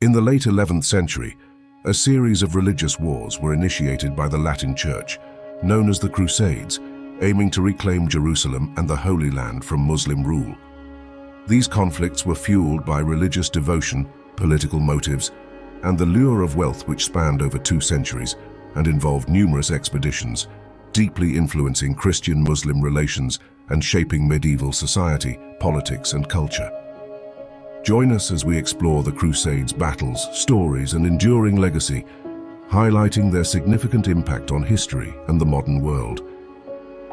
In the late 11th century, a series of religious wars were initiated by the Latin Church, known as the Crusades, aiming to reclaim Jerusalem and the Holy Land from Muslim rule. These conflicts were fueled by religious devotion, political motives, and the lure of wealth which spanned over 2 centuries and involved numerous expeditions, deeply influencing Christian-Muslim relations and shaping medieval society, politics, and culture. Join us as we explore the Crusades' battles, stories, and enduring legacy, highlighting their significant impact on history and the modern world.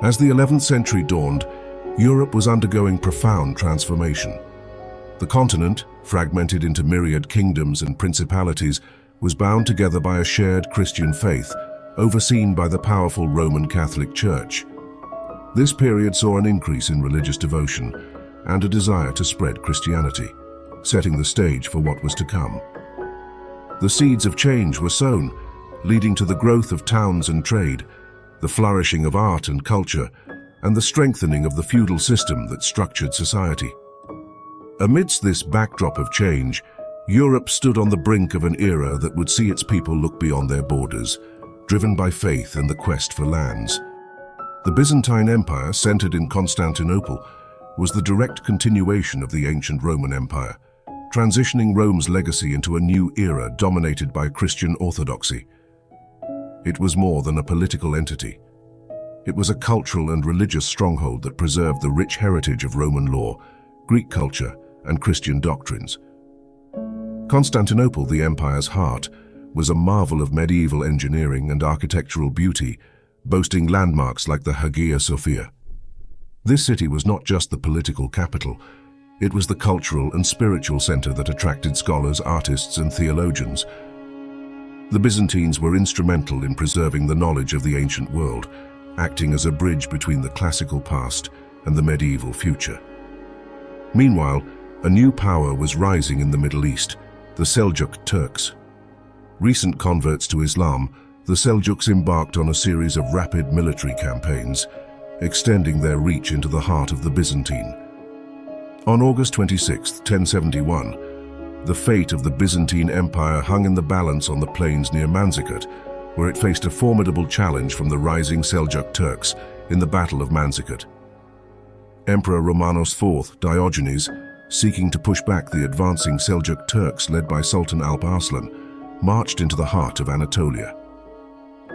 As the 11th century dawned, Europe was undergoing profound transformation. The continent, fragmented into myriad kingdoms and principalities, was bound together by a shared Christian faith, overseen by the powerful Roman Catholic Church. This period saw an increase in religious devotion and a desire to spread Christianity, setting the stage for what was to come. The seeds of change were sown, leading to the growth of towns and trade, the flourishing of art and culture, and the strengthening of the feudal system that structured society. Amidst this backdrop of change, Europe stood on the brink of an era that would see its people look beyond their borders, driven by faith and the quest for lands. The Byzantine Empire, centered in Constantinople, was the direct continuation of the ancient Roman Empire, transitioning Rome's legacy into a new era dominated by Christian orthodoxy. It was more than a political entity. It was a cultural and religious stronghold that preserved the rich heritage of Roman law, Greek culture, and Christian doctrines. Constantinople, the empire's heart, was a marvel of medieval engineering and architectural beauty, boasting landmarks like the Hagia Sophia. This city was not just the political capital, it was the cultural and spiritual center that attracted scholars, artists, and theologians. The Byzantines were instrumental in preserving the knowledge of the ancient world, acting as a bridge between the classical past and the medieval future. Meanwhile, a new power was rising in the Middle East, the Seljuk Turks. Recent converts to Islam, the Seljuks embarked on a series of rapid military campaigns, extending their reach into the heart of the Byzantine. On August 26, 1071, the fate of the Byzantine Empire hung in the balance on the plains near Manzikert, where it faced a formidable challenge from the rising Seljuk Turks in the Battle of Manzikert. Emperor Romanos IV Diogenes, seeking to push back the advancing Seljuk Turks led by Sultan Alp Arslan, marched into the heart of Anatolia.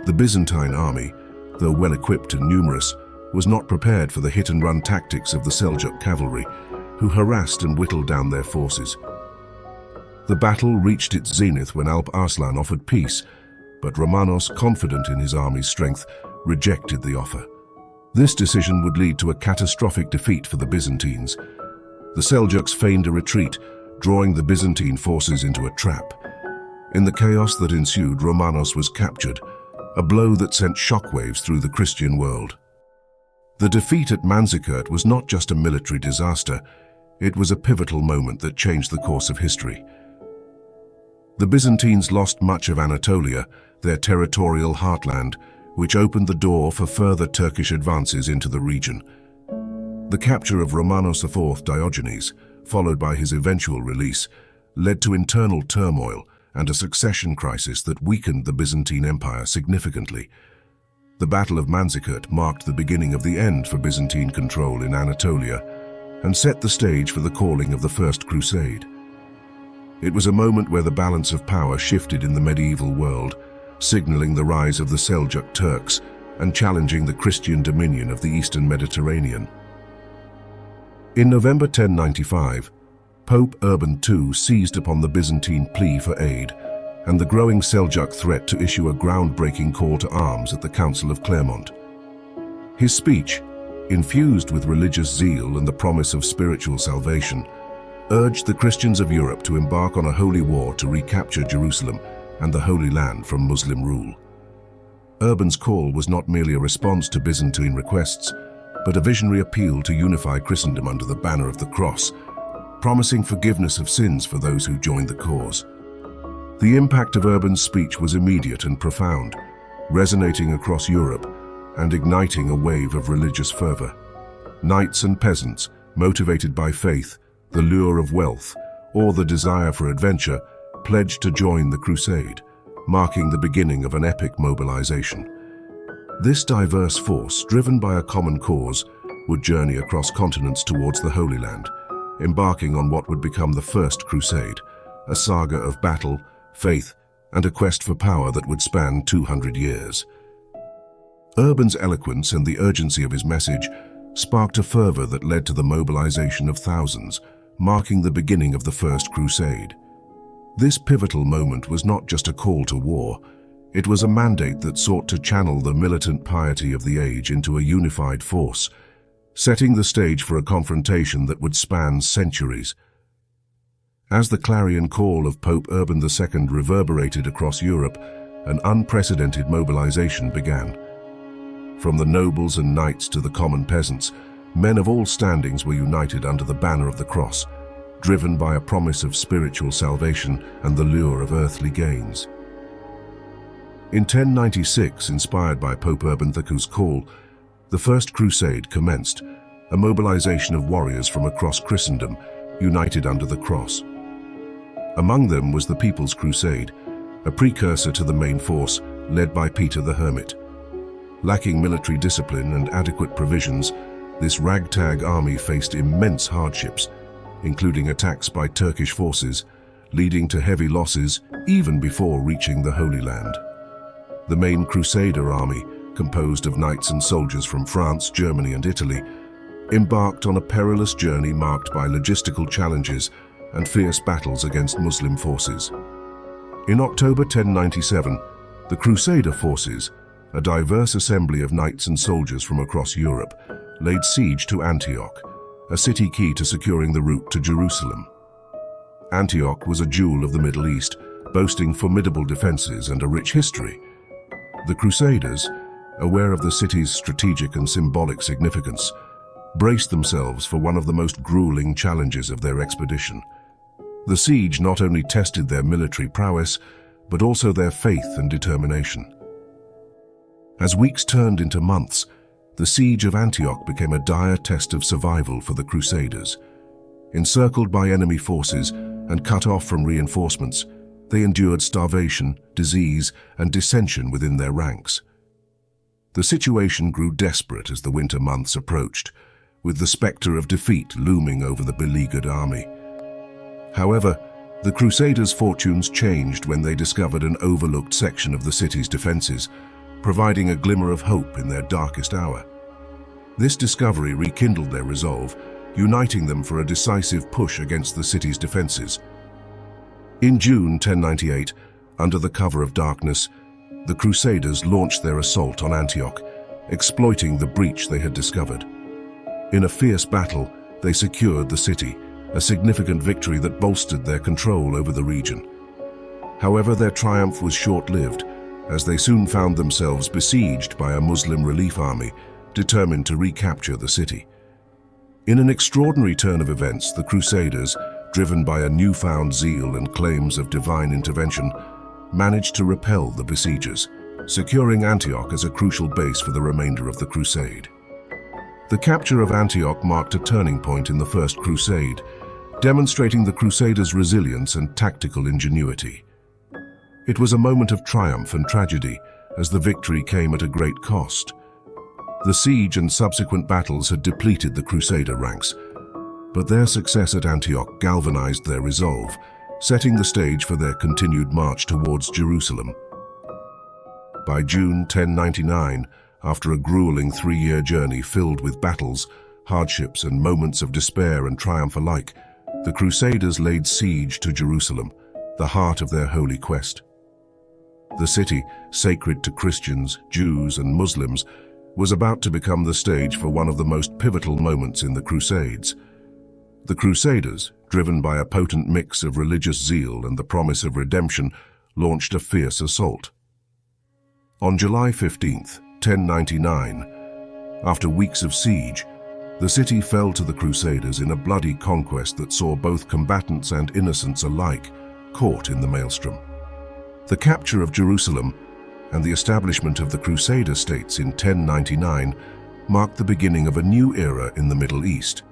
The Byzantine army, though well-equipped and numerous, was not prepared for the hit-and-run tactics of the Seljuk cavalry, who harassed and whittled down their forces. The battle reached its zenith when Alp Arslan offered peace, but Romanos, confident in his army's strength, rejected the offer. This decision would lead to a catastrophic defeat for the Byzantines. The Seljuks feigned a retreat, drawing the Byzantine forces into a trap. In the chaos that ensued, Romanos was captured, a blow that sent shockwaves through the Christian world. The defeat at Manzikert was not just a military disaster, it was a pivotal moment that changed the course of history. The Byzantines lost much of Anatolia, their territorial heartland, which opened the door for further Turkish advances into the region. The capture of Romanos IV Diogenes, followed by his eventual release, led to internal turmoil and a succession crisis that weakened the Byzantine Empire significantly. The Battle of Manzikert marked the beginning of the end for Byzantine control in Anatolia and set the stage for the calling of the First Crusade. It was a moment where the balance of power shifted in the medieval world, signaling the rise of the Seljuk Turks and challenging the Christian dominion of the Eastern Mediterranean. In November 1095, Pope Urban II seized upon the Byzantine plea for aid and the growing Seljuk threat to issue a groundbreaking call to arms at the Council of Clermont. His speech, infused with religious zeal and the promise of spiritual salvation, urged the Christians of Europe to embark on a holy war to recapture Jerusalem and the Holy Land from Muslim rule. Urban's call was not merely a response to Byzantine requests, but a visionary appeal to unify Christendom under the banner of the cross, promising forgiveness of sins for those who joined the cause. The impact of Urban's speech was immediate and profound, resonating across Europe and igniting a wave of religious fervor. Knights and peasants, motivated by faith, the lure of wealth, or the desire for adventure, pledged to join the crusade, marking the beginning of an epic mobilization. This diverse force, driven by a common cause, would journey across continents towards the Holy Land, embarking on what would become the First Crusade, a saga of battle, faith, and a quest for power that would span 200 years. Urban's eloquence and the urgency of his message sparked a fervor that led to the mobilization of thousands, marking the beginning of the First Crusade. This pivotal moment was not just a call to war, it was a mandate that sought to channel the militant piety of the age into a unified force, setting the stage for a confrontation that would span centuries. As the clarion call of Pope Urban II reverberated across Europe, an unprecedented mobilization began. From the nobles and knights to the common peasants, men of all standings were united under the banner of the cross, driven by a promise of spiritual salvation and the lure of earthly gains. In 1096, inspired by Pope Urban II's call, the First Crusade commenced, a mobilization of warriors from across Christendom, united under the cross. Among them was the People's Crusade, a precursor to the main force led by Peter the Hermit. Lacking military discipline and adequate provisions, this ragtag army faced immense hardships, including attacks by Turkish forces, leading to heavy losses even before reaching the Holy Land. The main Crusader army, composed of knights and soldiers from France, Germany, and Italy, embarked on a perilous journey marked by logistical challenges and fierce battles against Muslim forces. In October 1097, the Crusader forces, a diverse assembly of knights and soldiers from across Europe, laid siege to Antioch, a city key to securing the route to Jerusalem. Antioch was a jewel of the Middle East, boasting formidable defenses and a rich history. The Crusaders, aware of the city's strategic and symbolic significance, braced themselves for one of the most grueling challenges of their expedition. The siege not only tested their military prowess, but also their faith and determination. As weeks turned into months, the siege of Antioch became a dire test of survival for the Crusaders. Encircled by enemy forces and cut off from reinforcements, they endured starvation, disease, and dissension within their ranks. The situation grew desperate as the winter months approached, with the specter of defeat looming over the beleaguered army. However, the Crusaders' fortunes changed when they discovered an overlooked section of the city's defenses, providing a glimmer of hope in their darkest hour. This discovery rekindled their resolve, uniting them for a decisive push against the city's defenses. In June 1098, under the cover of darkness, the Crusaders launched their assault on Antioch, exploiting the breach they had discovered. In a fierce battle, they secured the city, a significant victory that bolstered their control over the region. However, their triumph was short-lived, as they soon found themselves besieged by a Muslim relief army, determined to recapture the city. In an extraordinary turn of events, the Crusaders, driven by a newfound zeal and claims of divine intervention, managed to repel the besiegers, securing Antioch as a crucial base for the remainder of the crusade. The capture of Antioch marked a turning point in the First Crusade, demonstrating the Crusaders' resilience and tactical ingenuity. It was a moment of triumph and tragedy, as the victory came at a great cost. The siege and subsequent battles had depleted the Crusader ranks, but their success at Antioch galvanized their resolve, setting the stage for their continued march towards Jerusalem. By June 1099, after a grueling 3-year journey filled with battles, hardships, and moments of despair and triumph alike, the Crusaders laid siege to Jerusalem, the heart of their holy quest. The city, sacred to Christians, Jews, and Muslims, was about to become the stage for one of the most pivotal moments in the Crusades. The Crusaders, driven by a potent mix of religious zeal and the promise of redemption, launched a fierce assault. On July 15th, 1099, after weeks of siege, the city fell to the Crusaders in a bloody conquest that saw both combatants and innocents alike caught in the maelstrom. The capture of Jerusalem and the establishment of the Crusader states in 1099 marked the beginning of a new era in the Middle East.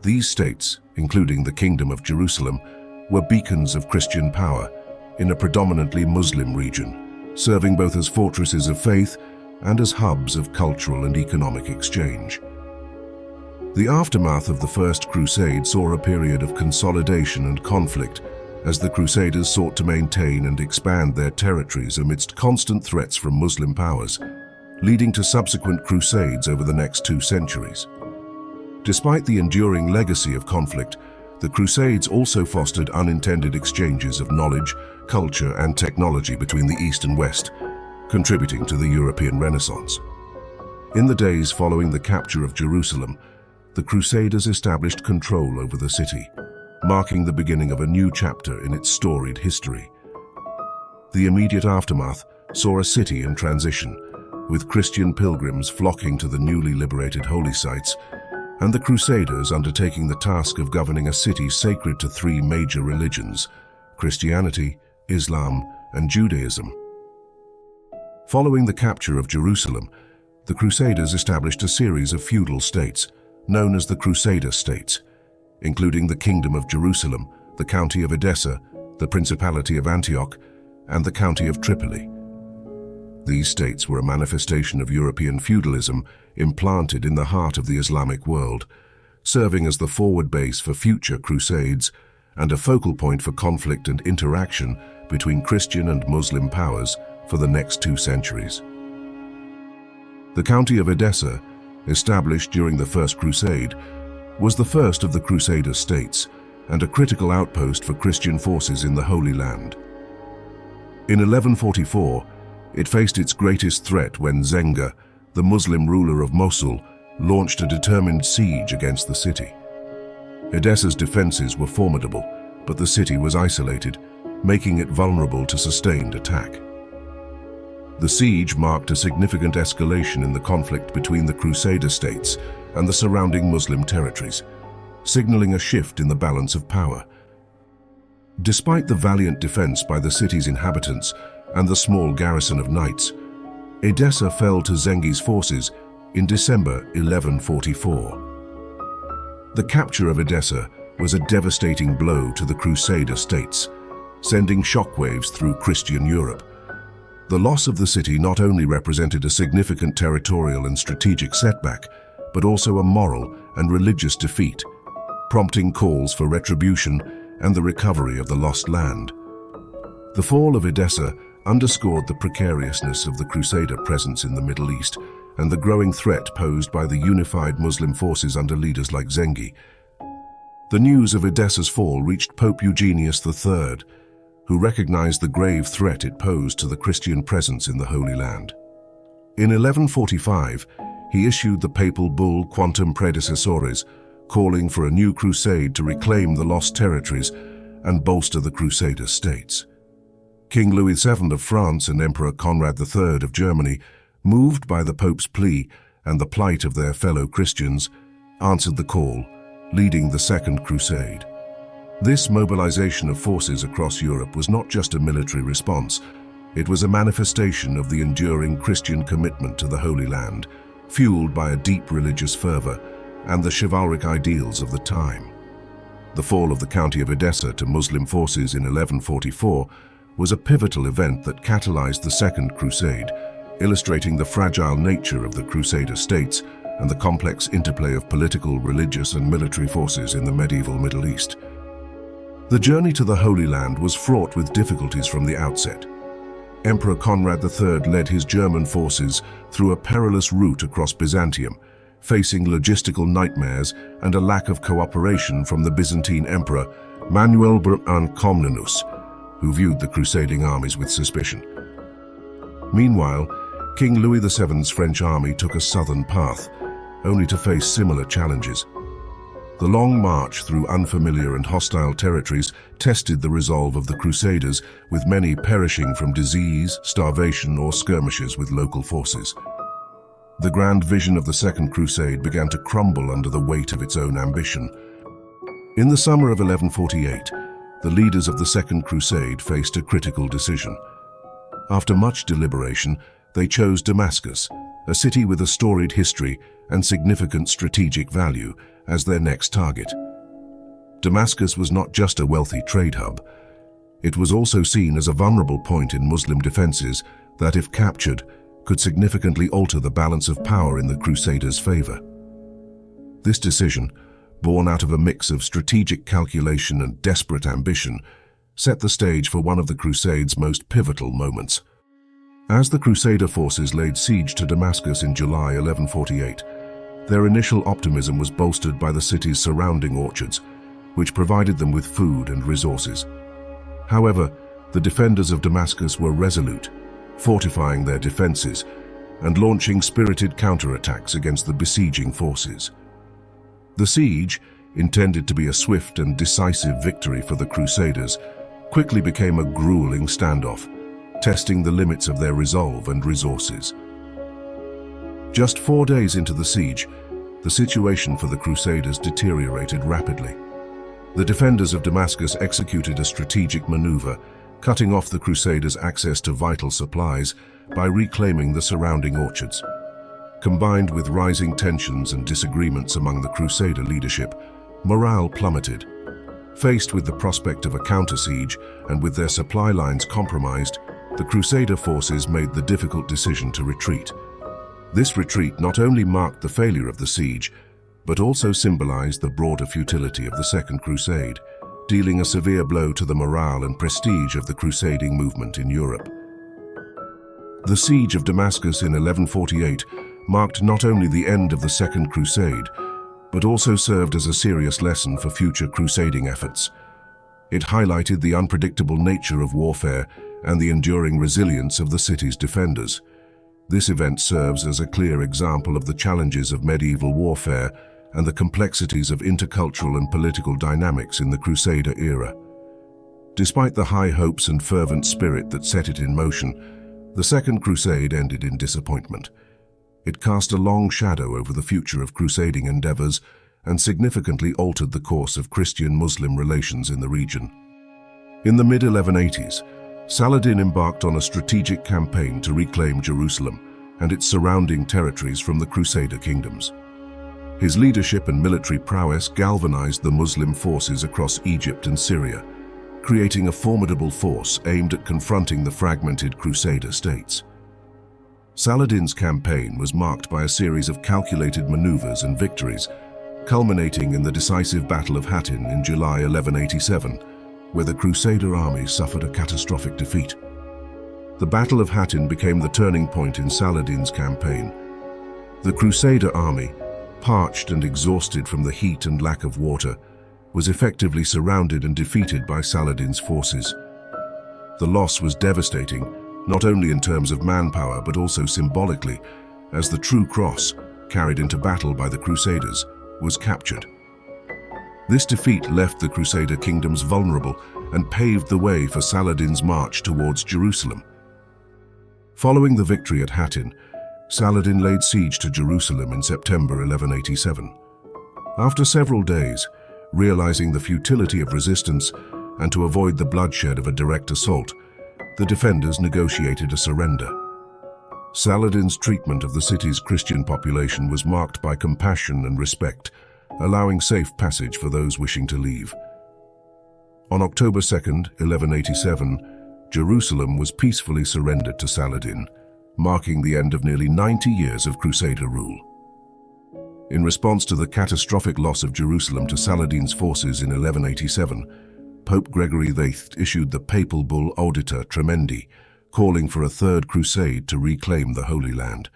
These states, including the Kingdom of Jerusalem, were beacons of Christian power in a predominantly Muslim region, serving both as fortresses of faith and as hubs of cultural and economic exchange. The aftermath of the First Crusade saw a period of consolidation and conflict as the Crusaders sought to maintain and expand their territories amidst constant threats from Muslim powers, leading to subsequent crusades over the next 2 centuries. Despite the enduring legacy of conflict, the Crusades also fostered unintended exchanges of knowledge, culture, and technology between the East and West, contributing to the European Renaissance. In the days following the capture of Jerusalem, the Crusaders established control over the city, marking the beginning of a new chapter in its storied history. The immediate aftermath saw a city in transition, with Christian pilgrims flocking to the newly liberated holy sites, and the Crusaders undertaking the task of governing a city sacred to 3 major religions: Christianity, Islam, and Judaism. Following the capture of Jerusalem, the Crusaders established a series of feudal states, known as the Crusader states, including the Kingdom of Jerusalem, the County of Edessa, the Principality of Antioch, and the County of Tripoli. These states were a manifestation of European feudalism implanted in the heart of the Islamic world, serving as the forward base for future crusades and a focal point for conflict and interaction between Christian and Muslim powers for the next 2 centuries. The County of Edessa, established during the First Crusade, was the first of the Crusader states and a critical outpost for Christian forces in the Holy Land. In 1144, it faced its greatest threat when Zenga, the Muslim ruler of Mosul, launched a determined siege against the city. Edessa's defenses were formidable, but the city was isolated, making it vulnerable to sustained attack. The siege marked a significant escalation in the conflict between the Crusader states and the surrounding Muslim territories, signaling a shift in the balance of power. Despite the valiant defense by the city's inhabitants and the small garrison of knights, Edessa fell to Zengi's forces in December 1144. The capture of Edessa was a devastating blow to the Crusader states, sending shockwaves through Christian Europe. The loss of the city not only represented a significant territorial and strategic setback, but also a moral and religious defeat, prompting calls for retribution and the recovery of the lost land. The fall of Edessa underscored the precariousness of the Crusader presence in the Middle East and the growing threat posed by the unified Muslim forces under leaders like Zengi. The news of Edessa's fall reached Pope Eugenius III, who recognized the grave threat it posed to the Christian presence in the Holy Land. In 1145, he issued the papal bull Quantum Predecessores, calling for a new crusade to reclaim the lost territories and bolster the Crusader states. King Louis VII of France and Emperor Conrad III of Germany, moved by the Pope's plea and the plight of their fellow Christians, answered the call, leading the Second Crusade. This mobilization of forces across Europe was not just a military response, it was a manifestation of the enduring Christian commitment to the Holy Land, fueled by a deep religious fervor and the chivalric ideals of the time. The fall of the County of Edessa to Muslim forces in 1144 was a pivotal event that catalyzed the Second Crusade, illustrating the fragile nature of the Crusader states and the complex interplay of political, religious, and military forces in the medieval Middle East. The journey to the Holy Land was fraught with difficulties from the outset. Emperor Conrad III led his German forces through a perilous route across Byzantium, facing logistical nightmares and a lack of cooperation from the Byzantine Emperor Manuel I Comnenus, who viewed the crusading armies with suspicion. Meanwhile, King Louis VII's French army took a southern path, only to face similar challenges. The long march through unfamiliar and hostile territories tested the resolve of the Crusaders, with many perishing from disease, starvation, or skirmishes with local forces. The grand vision of the Second Crusade began to crumble under the weight of its own ambition. In the summer of 1148, the leaders of the Second Crusade faced a critical decision. After much deliberation, they chose Damascus, a city with a storied history and significant strategic value, as their next target. Damascus was not just a wealthy trade hub. It was also seen as a vulnerable point in Muslim defenses that, if captured, could significantly alter the balance of power in the Crusaders' favor. This decision, born out of a mix of strategic calculation and desperate ambition, set the stage for one of the Crusades' most pivotal moments. As the Crusader forces laid siege to Damascus in July 1148, their initial optimism was bolstered by the city's surrounding orchards, which provided them with food and resources. However, the defenders of Damascus were resolute, fortifying their defenses and launching spirited counterattacks against the besieging forces. The siege, intended to be a swift and decisive victory for the Crusaders, quickly became a grueling standoff, testing the limits of their resolve and resources. Just 4 days into the siege, the situation for the Crusaders deteriorated rapidly. The defenders of Damascus executed a strategic maneuver, cutting off the Crusaders' access to vital supplies by reclaiming the surrounding orchards. Combined with rising tensions and disagreements among the Crusader leadership, morale plummeted. Faced with the prospect of a counter-siege and with their supply lines compromised, the Crusader forces made the difficult decision to retreat. This retreat not only marked the failure of the siege, but also symbolized the broader futility of the Second Crusade, dealing a severe blow to the morale and prestige of the crusading movement in Europe. The siege of Damascus in 1148 marked not only the end of the Second Crusade, but also served as a serious lesson for future crusading efforts. It highlighted the unpredictable nature of warfare and the enduring resilience of the city's defenders. This event serves as a clear example of the challenges of medieval warfare and the complexities of intercultural and political dynamics in the Crusader era. Despite the high hopes and fervent spirit that set it in motion, the Second Crusade ended in disappointment. It cast a long shadow over the future of crusading endeavors and significantly altered the course of Christian-Muslim relations in the region. In the mid-1180s, Saladin embarked on a strategic campaign to reclaim Jerusalem and its surrounding territories from the Crusader kingdoms. His leadership and military prowess galvanized the Muslim forces across Egypt and Syria, creating a formidable force aimed at confronting the fragmented Crusader states. Saladin's campaign was marked by a series of calculated maneuvers and victories, culminating in the decisive Battle of Hattin in July 1187, where the Crusader army suffered a catastrophic defeat. The Battle of Hattin became the turning point in Saladin's campaign. The Crusader army, parched and exhausted from the heat and lack of water, was effectively surrounded and defeated by Saladin's forces. The loss was devastating, not only in terms of manpower but also symbolically, as the true cross, carried into battle by the Crusaders, was captured. This defeat left the Crusader kingdoms vulnerable and paved the way for Saladin's march towards Jerusalem. Following the victory at Hattin, Saladin laid siege to Jerusalem in September 1187. After several days, realizing the futility of resistance and to avoid the bloodshed of a direct assault, the defenders negotiated a surrender. Saladin's treatment of the city's Christian population was marked by compassion and respect, allowing safe passage for those wishing to leave. On October 2, 1187, Jerusalem was peacefully surrendered to Saladin, marking the end of nearly 90 years of Crusader rule. In response to the catastrophic loss of Jerusalem to Saladin's forces in 1187, Pope Gregory VIII issued the papal bull Audita Tremendi, calling for a third crusade to reclaim the Holy Land.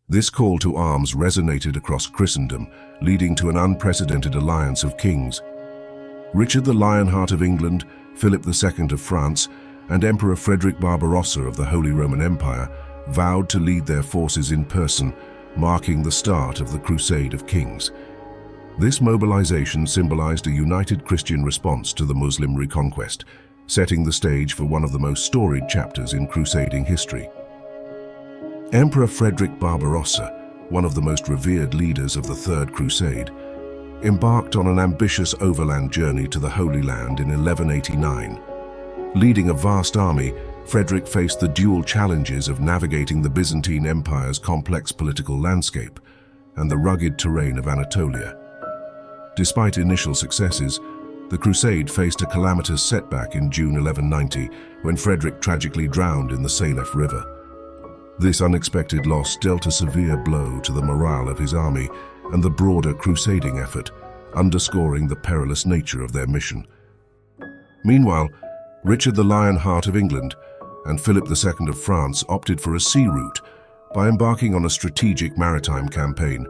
This call to arms resonated across Christendom, leading to an unprecedented alliance of kings. Richard the Lionheart of England, Philip II of France, and Emperor Frederick Barbarossa of the Holy Roman Empire vowed to lead their forces in person, marking the start of the Crusade of Kings. This mobilization symbolized a united Christian response to the Muslim reconquest, setting the stage for one of the most storied chapters in crusading history. Emperor Frederick Barbarossa, one of the most revered leaders of the Third Crusade, embarked on an ambitious overland journey to the Holy Land in 1189. Leading a vast army, Frederick faced the dual challenges of navigating the Byzantine Empire's complex political landscape and the rugged terrain of Anatolia. Despite initial successes, The crusade faced a calamitous setback in June 1190 when Frederick tragically drowned in the Salef River. This unexpected loss dealt a severe blow to the morale of his army and the broader crusading effort, underscoring the perilous nature of their mission. Meanwhile, Richard the Lionheart of England and Philip II of France opted for a sea route by embarking on a strategic maritime campaign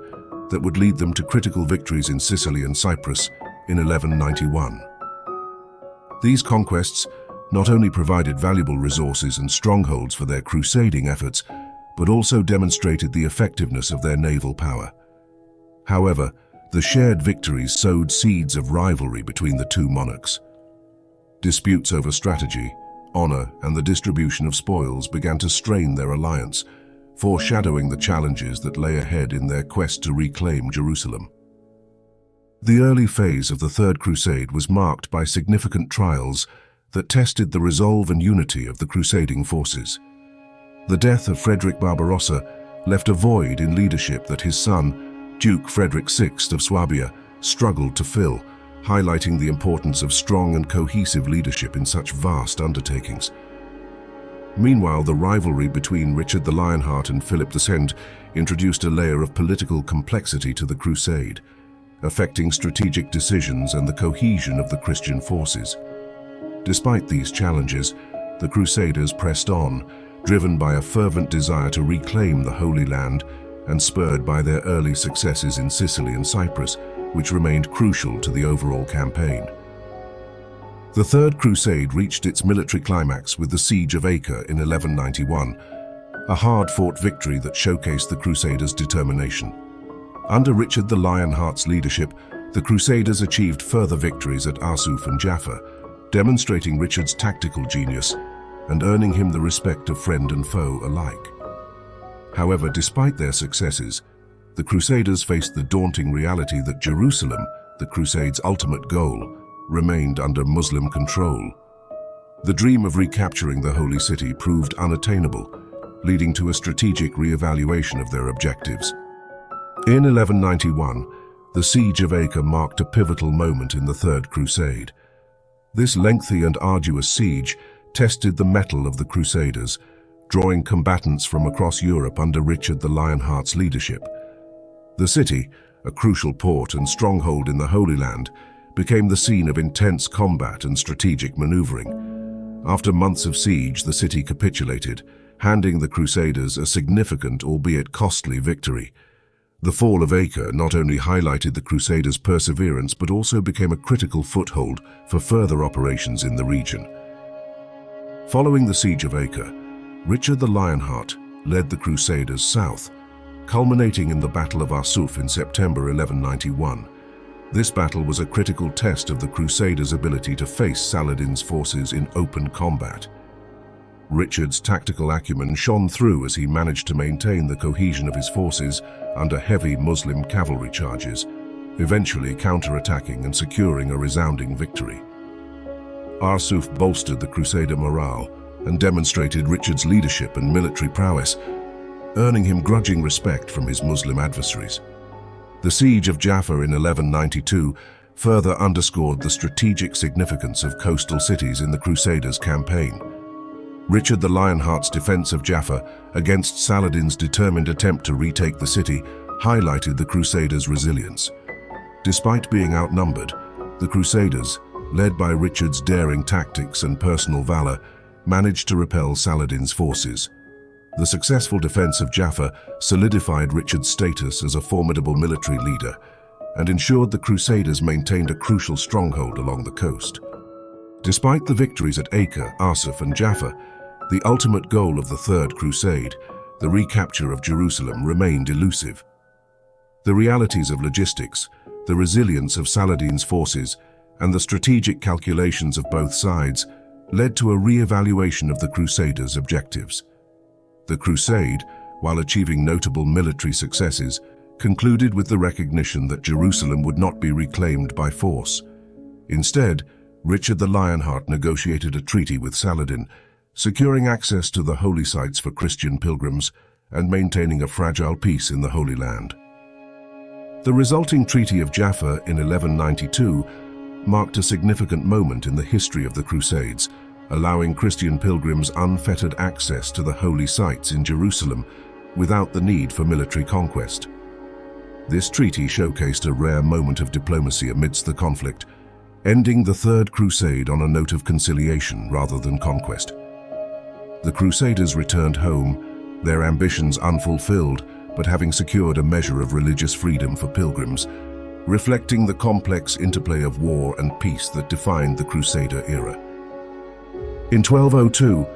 that would lead them to critical victories in Sicily and Cyprus in 1191. These conquests not only provided valuable resources and strongholds for their crusading efforts, but also demonstrated the effectiveness of their naval power. However, the shared victories sowed seeds of rivalry between the two monarchs. Disputes over strategy, honor, and the distribution of spoils began to strain their alliance, foreshadowing the challenges that lay ahead in their quest to reclaim Jerusalem. The early phase of the Third Crusade was marked by significant trials that tested the resolve and unity of the crusading forces. The death of Frederick Barbarossa left a void in leadership that his son, Duke Frederick VI of Swabia, struggled to fill, highlighting the importance of strong and cohesive leadership in such vast undertakings. Meanwhile, the rivalry between Richard the Lionheart and Philip II introduced a layer of political complexity to the crusade, affecting strategic decisions and the cohesion of the Christian forces. Despite these challenges, the Crusaders pressed on, driven by a fervent desire to reclaim the Holy Land and spurred by their early successes in Sicily and Cyprus, which remained crucial to the overall campaign. The Third Crusade reached its military climax with the Siege of Acre in 1191, a hard-fought victory that showcased the Crusaders' determination. Under Richard the Lionheart's leadership, the Crusaders achieved further victories at Arsuf and Jaffa, demonstrating Richard's tactical genius and earning him the respect of friend and foe alike. However, despite their successes, the Crusaders faced the daunting reality that Jerusalem, the Crusade's ultimate goal, remained under Muslim control. The dream of recapturing the Holy City proved unattainable, leading to a strategic re-evaluation of their objectives. In 1191, the Siege of Acre marked a pivotal moment in the Third Crusade. This lengthy and arduous siege tested the mettle of the Crusaders, drawing combatants from across Europe under Richard the Lionheart's leadership. The city, a crucial port and stronghold in the Holy Land, became the scene of intense combat and strategic maneuvering. After months of siege, the city capitulated, handing the Crusaders a significant, albeit costly, victory. The fall of Acre not only highlighted the Crusaders' perseverance, but also became a critical foothold for further operations in the region. Following the Siege of Acre, Richard the Lionheart led the Crusaders south, culminating in the Battle of Arsuf in September 1191. This battle was a critical test of the Crusaders' ability to face Saladin's forces in open combat. Richard's tactical acumen shone through as he managed to maintain the cohesion of his forces under heavy Muslim cavalry charges, eventually counterattacking and securing a resounding victory. Arsuf bolstered the Crusader morale and demonstrated Richard's leadership and military prowess, earning him grudging respect from his Muslim adversaries. The Siege of Jaffa in 1192 further underscored the strategic significance of coastal cities in the Crusaders' campaign. Richard the Lionheart's defense of Jaffa against Saladin's determined attempt to retake the city highlighted the Crusaders' resilience. Despite being outnumbered, the Crusaders, led by Richard's daring tactics and personal valor, managed to repel Saladin's forces. The successful defense of Jaffa solidified Richard's status as a formidable military leader and ensured the Crusaders maintained a crucial stronghold along the coast. Despite the victories at Acre, Arsuf, and Jaffa, the ultimate goal of the Third Crusade, the recapture of Jerusalem, remained elusive. The realities of logistics, the resilience of Saladin's forces, and the strategic calculations of both sides led to a re-evaluation of the Crusaders' objectives. The Crusade, while achieving notable military successes, concluded with the recognition that Jerusalem would not be reclaimed by force. Instead, Richard the Lionheart negotiated a treaty with Saladin, securing access to the holy sites for Christian pilgrims and maintaining a fragile peace in the Holy Land. The resulting Treaty of Jaffa in 1192 marked a significant moment in the history of the Crusades, allowing Christian pilgrims unfettered access to the holy sites in Jerusalem without the need for military conquest. This treaty showcased a rare moment of diplomacy amidst the conflict, ending the Third Crusade on a note of conciliation rather than conquest. The Crusaders returned home, their ambitions unfulfilled, but having secured a measure of religious freedom for pilgrims, reflecting the complex interplay of war and peace that defined the Crusader era. In 1202,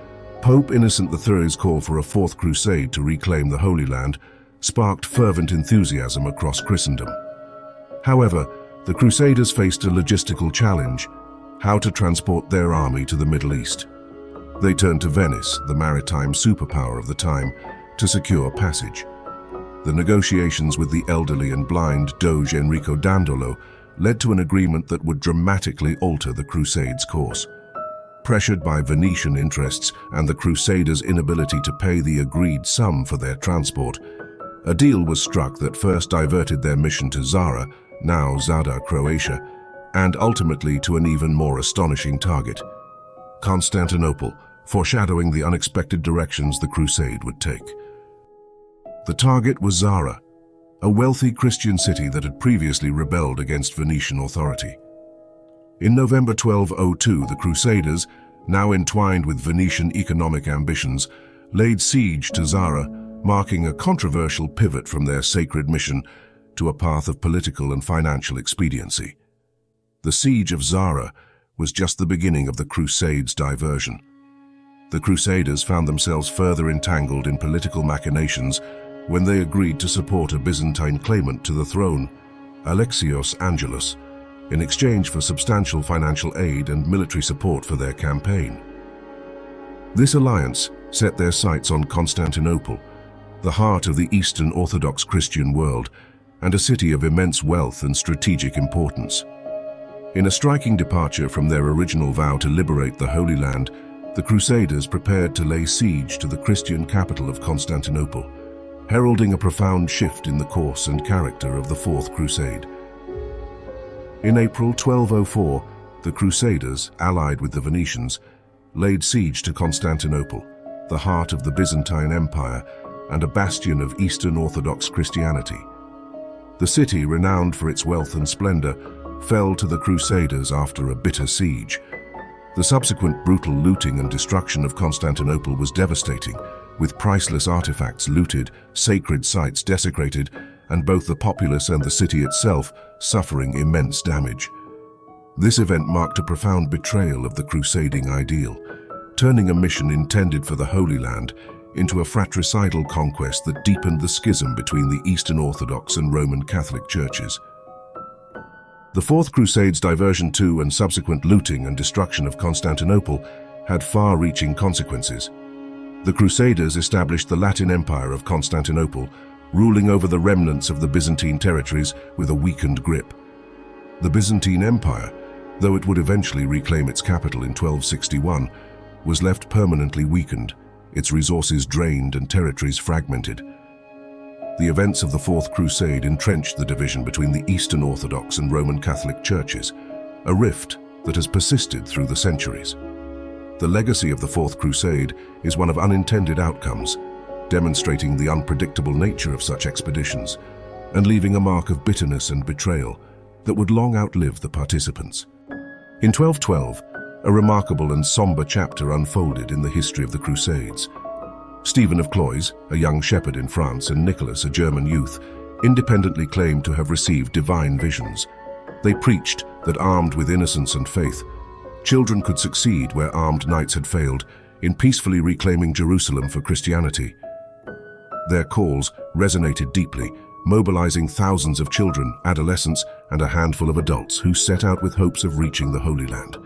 Pope Innocent III's call for a Fourth Crusade to reclaim the Holy Land sparked fervent enthusiasm across Christendom. However, the Crusaders faced a logistical challenge: how to transport their army to the Middle East. They turned to Venice, the maritime superpower of the time, to secure passage. The negotiations with the elderly and blind Doge Enrico Dandolo led to an agreement that would dramatically alter the Crusades' course. Pressured by Venetian interests and the Crusaders' inability to pay the agreed sum for their transport, a deal was struck that first diverted their mission to Zara, now Zadar, Croatia, and ultimately to an even more astonishing target: Constantinople, foreshadowing the unexpected directions the crusade would take. The target was Zara, a wealthy Christian city that had previously rebelled against Venetian authority. In November 1202, the Crusaders, now entwined with Venetian economic ambitions, laid siege to Zara, marking a controversial pivot from their sacred mission to a path of political and financial expediency. The siege of Zara was just the beginning of the Crusades' diversion. The Crusaders found themselves further entangled in political machinations when they agreed to support a Byzantine claimant to the throne, Alexios Angelos, in exchange for substantial financial aid and military support for their campaign. This alliance set their sights on Constantinople, the heart of the Eastern Orthodox Christian world, and a city of immense wealth and strategic importance. In a striking departure from their original vow to liberate the Holy Land, the Crusaders prepared to lay siege to the Christian capital of Constantinople, heralding a profound shift in the course and character of the Fourth Crusade. In April 1204, the Crusaders, allied with the Venetians, laid siege to Constantinople, the heart of the Byzantine Empire and a bastion of Eastern Orthodox Christianity. The city, renowned for its wealth and splendor, fell to the Crusaders after a bitter siege. The subsequent brutal looting and destruction of Constantinople was devastating, with priceless artifacts looted, sacred sites desecrated, and both the populace and the city itself suffering immense damage. This event marked a profound betrayal of the crusading ideal, turning a mission intended for the Holy Land into a fratricidal conquest that deepened the schism between the Eastern Orthodox and Roman Catholic churches. The Fourth Crusade's diversion to and subsequent looting and destruction of Constantinople had far-reaching consequences. The Crusaders established the Latin Empire of Constantinople, ruling over the remnants of the Byzantine territories with a weakened grip. The Byzantine Empire, though it would eventually reclaim its capital in 1261, was left permanently weakened, its resources drained and territories fragmented. The events of the Fourth Crusade entrenched the division between the Eastern Orthodox and Roman Catholic churches, a rift that has persisted through the centuries. The legacy of the Fourth Crusade is one of unintended outcomes, demonstrating the unpredictable nature of such expeditions and leaving a mark of bitterness and betrayal that would long outlive the participants. In 1212, a remarkable and somber chapter unfolded in the history of the Crusades. Stephen of Cloyes, a young shepherd in France, and Nicholas, a German youth, independently claimed to have received divine visions. They preached that, armed with innocence and faith, children could succeed where armed knights had failed in peacefully reclaiming Jerusalem for Christianity. Their calls resonated deeply, mobilizing thousands of children, adolescents, and a handful of adults who set out with hopes of reaching the Holy Land.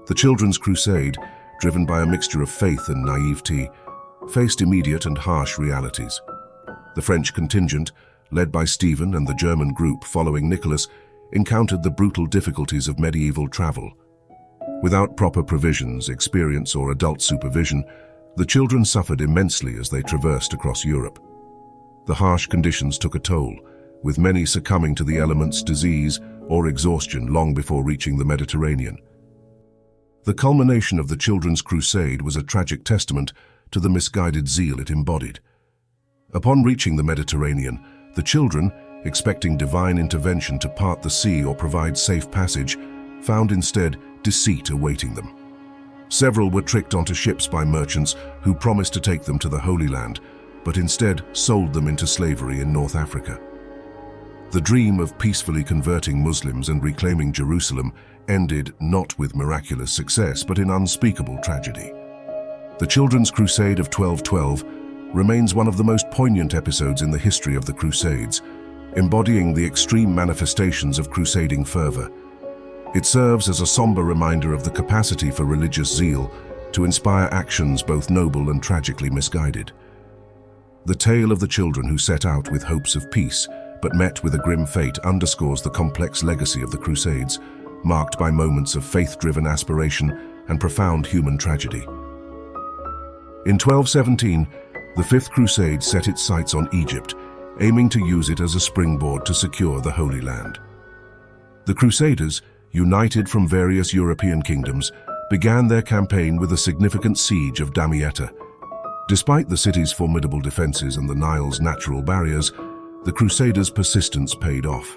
The Children's Crusade, driven by a mixture of faith and naivety, faced immediate and harsh realities. The French contingent, led by Stephen and the German group following Nicholas, encountered the brutal difficulties of medieval travel. Without proper provisions, experience, or adult supervision, the children suffered immensely as they traversed across Europe. The harsh conditions took a toll, with many succumbing to the elements, disease, or exhaustion long before reaching the Mediterranean. The culmination of the Children's Crusade was a tragic testament to the misguided zeal it embodied. Upon reaching the Mediterranean, the children, expecting divine intervention to part the sea or provide safe passage, found instead deceit awaiting them. Several were tricked onto ships by merchants who promised to take them to the Holy Land, but instead sold them into slavery in North Africa. The dream of peacefully converting Muslims and reclaiming Jerusalem ended not with miraculous success, but in unspeakable tragedy. The Children's Crusade of 1212 remains one of the most poignant episodes in the history of the Crusades, embodying the extreme manifestations of crusading fervor. It serves as a somber reminder of the capacity for religious zeal to inspire actions both noble and tragically misguided. The tale of the children who set out with hopes of peace but met with a grim fate underscores the complex legacy of the Crusades, marked by moments of faith-driven aspiration and profound human tragedy. In 1217, the Fifth Crusade set its sights on Egypt, aiming to use it as a springboard to secure the Holy Land. The Crusaders, united from various European kingdoms, began their campaign with a significant siege of Damietta. Despite the city's formidable defenses and the Nile's natural barriers, the Crusaders' persistence paid off.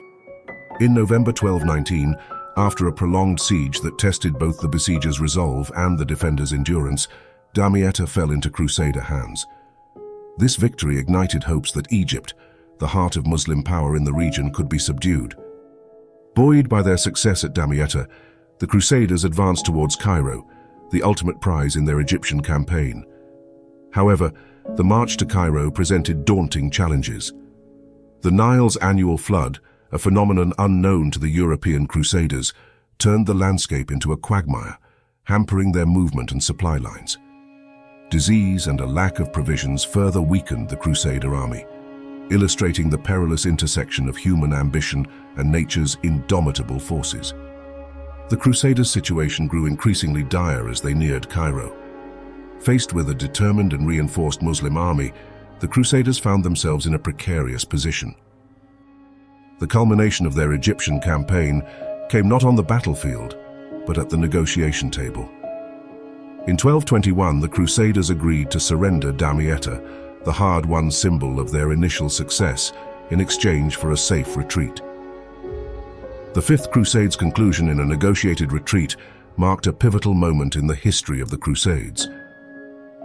In November 1219, after a prolonged siege that tested both the besiegers' resolve and the defenders' endurance, Damietta fell into Crusader hands. This victory ignited hopes that Egypt, the heart of Muslim power in the region, could be subdued. Buoyed by their success at Damietta, the Crusaders advanced towards Cairo, the ultimate prize in their Egyptian campaign. However, the march to Cairo presented daunting challenges. The Nile's annual flood, a phenomenon unknown to the European Crusaders, turned the landscape into a quagmire, hampering their movement and supply lines. Disease and a lack of provisions further weakened the Crusader army, illustrating the perilous intersection of human ambition and nature's indomitable forces. The Crusaders' situation grew increasingly dire as they neared Cairo. Faced with a determined and reinforced Muslim army, the Crusaders found themselves in a precarious position. The culmination of their Egyptian campaign came not on the battlefield, but at the negotiation table. In 1221, the Crusaders agreed to surrender Damietta, the hard-won symbol of their initial success, in exchange for a safe retreat. The Fifth Crusade's conclusion in a negotiated retreat marked a pivotal moment in the history of the Crusades.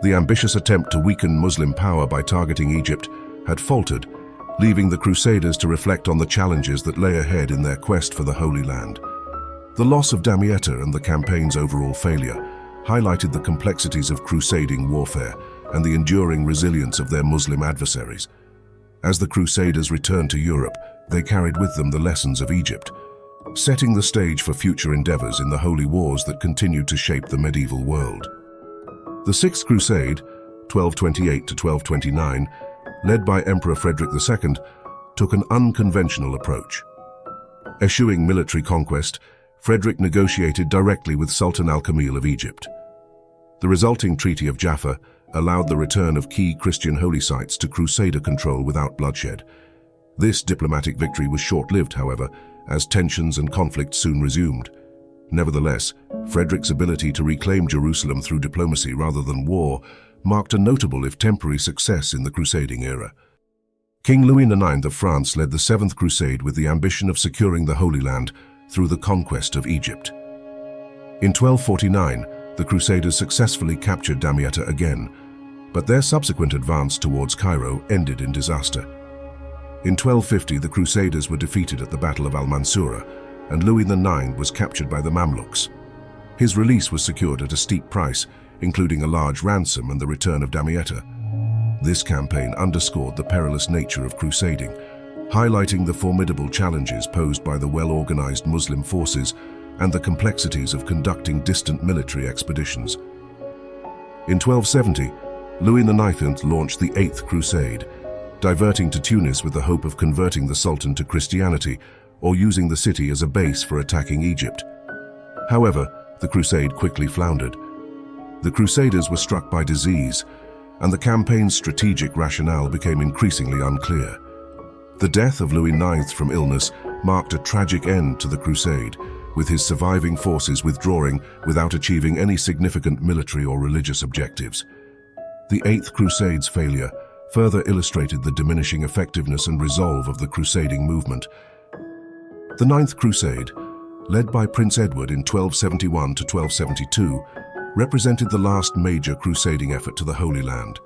The ambitious attempt to weaken Muslim power by targeting Egypt had faltered, leaving the Crusaders to reflect on the challenges that lay ahead in their quest for the Holy Land. The loss of Damietta and the campaign's overall failure highlighted the complexities of crusading warfare and the enduring resilience of their Muslim adversaries. As the Crusaders returned to Europe, they carried with them the lessons of Egypt, setting the stage for future endeavors in the holy wars that continued to shape the medieval world. The Sixth Crusade, 1228 to 1229, led by Emperor Frederick II, took an unconventional approach. Eschewing military conquest, Frederick negotiated directly with Sultan Al-Kamil of Egypt. The resulting Treaty of Jaffa allowed the return of key Christian holy sites to Crusader control without bloodshed. This diplomatic victory was short-lived, however, as tensions and conflict soon resumed. Nevertheless, Frederick's ability to reclaim Jerusalem through diplomacy rather than war marked a notable if temporary success in the crusading era. King Louis IX of France led the Seventh Crusade with the ambition of securing the Holy Land through the conquest of Egypt. In 1249, the Crusaders successfully captured Damietta again, but their subsequent advance towards Cairo ended in disaster. In 1250, the Crusaders were defeated at the Battle of Al-Mansura, and Louis IX was captured by the Mamluks. His release was secured at a steep price, including a large ransom and the return of Damietta. This campaign underscored the perilous nature of crusading, highlighting the formidable challenges posed by the well-organized Muslim forces and the complexities of conducting distant military expeditions. In 1270, Louis IX launched the Eighth Crusade, diverting to Tunis with the hope of converting the Sultan to Christianity or using the city as a base for attacking Egypt. However, the crusade quickly floundered. The Crusaders were struck by disease, and the campaign's strategic rationale became increasingly unclear. The death of Louis IX from illness marked a tragic end to the Crusade, with his surviving forces withdrawing without achieving any significant military or religious objectives. The Eighth Crusade's failure further illustrated the diminishing effectiveness and resolve of the crusading movement. The Ninth Crusade, led by Prince Edward in 1271 to 1272, represented the last major crusading effort to the Holy Land.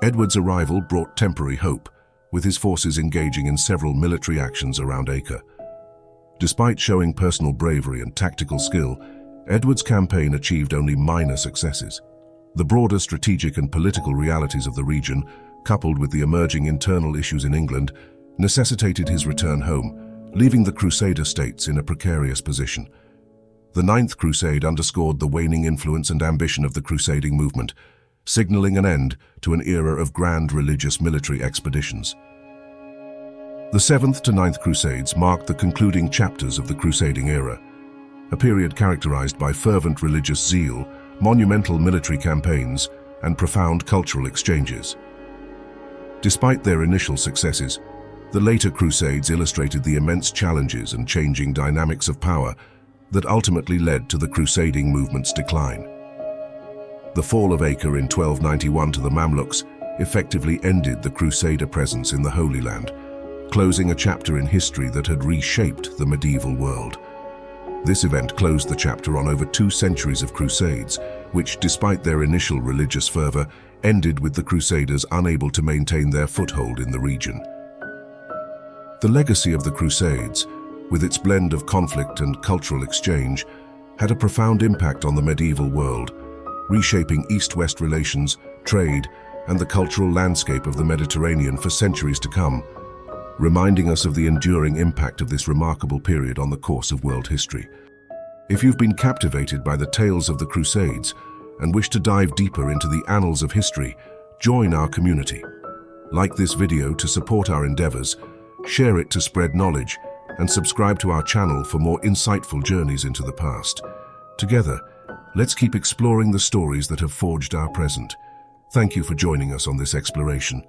Edward's arrival brought temporary hope, with his forces engaging in several military actions around Acre. Despite showing personal bravery and tactical skill, Edward's campaign achieved only minor successes. The broader strategic and political realities of the region, coupled with the emerging internal issues in England, necessitated his return home, leaving the Crusader states in a precarious position. The Ninth Crusade underscored the waning influence and ambition of the crusading movement, signaling an end to an era of grand religious military expeditions. The Seventh to Ninth Crusades marked the concluding chapters of the crusading era, a period characterized by fervent religious zeal, monumental military campaigns, and profound cultural exchanges. Despite their initial successes, the later Crusades illustrated the immense challenges and changing dynamics of power that ultimately led to the crusading movement's decline. The fall of Acre in 1291 to the Mamluks effectively ended the Crusader presence in the Holy Land, closing a chapter in history that had reshaped the medieval world. This event closed the chapter on over 2 centuries of Crusades, which, despite their initial religious fervor, ended with the Crusaders unable to maintain their foothold in the region. The legacy of the Crusades, with its blend of conflict and cultural exchange, had a profound impact on the medieval world, reshaping East-West relations, trade, and the cultural landscape of the Mediterranean for centuries to come, reminding us of the enduring impact of this remarkable period on the course of world history. If you've been captivated by the tales of the Crusades and wish to dive deeper into the annals of history, join our community. Like this video to support our endeavors, share it to spread knowledge, and subscribe to our channel for more insightful journeys into the past. Together, let's keep exploring the stories that have forged our present. Thank you for joining us on this exploration.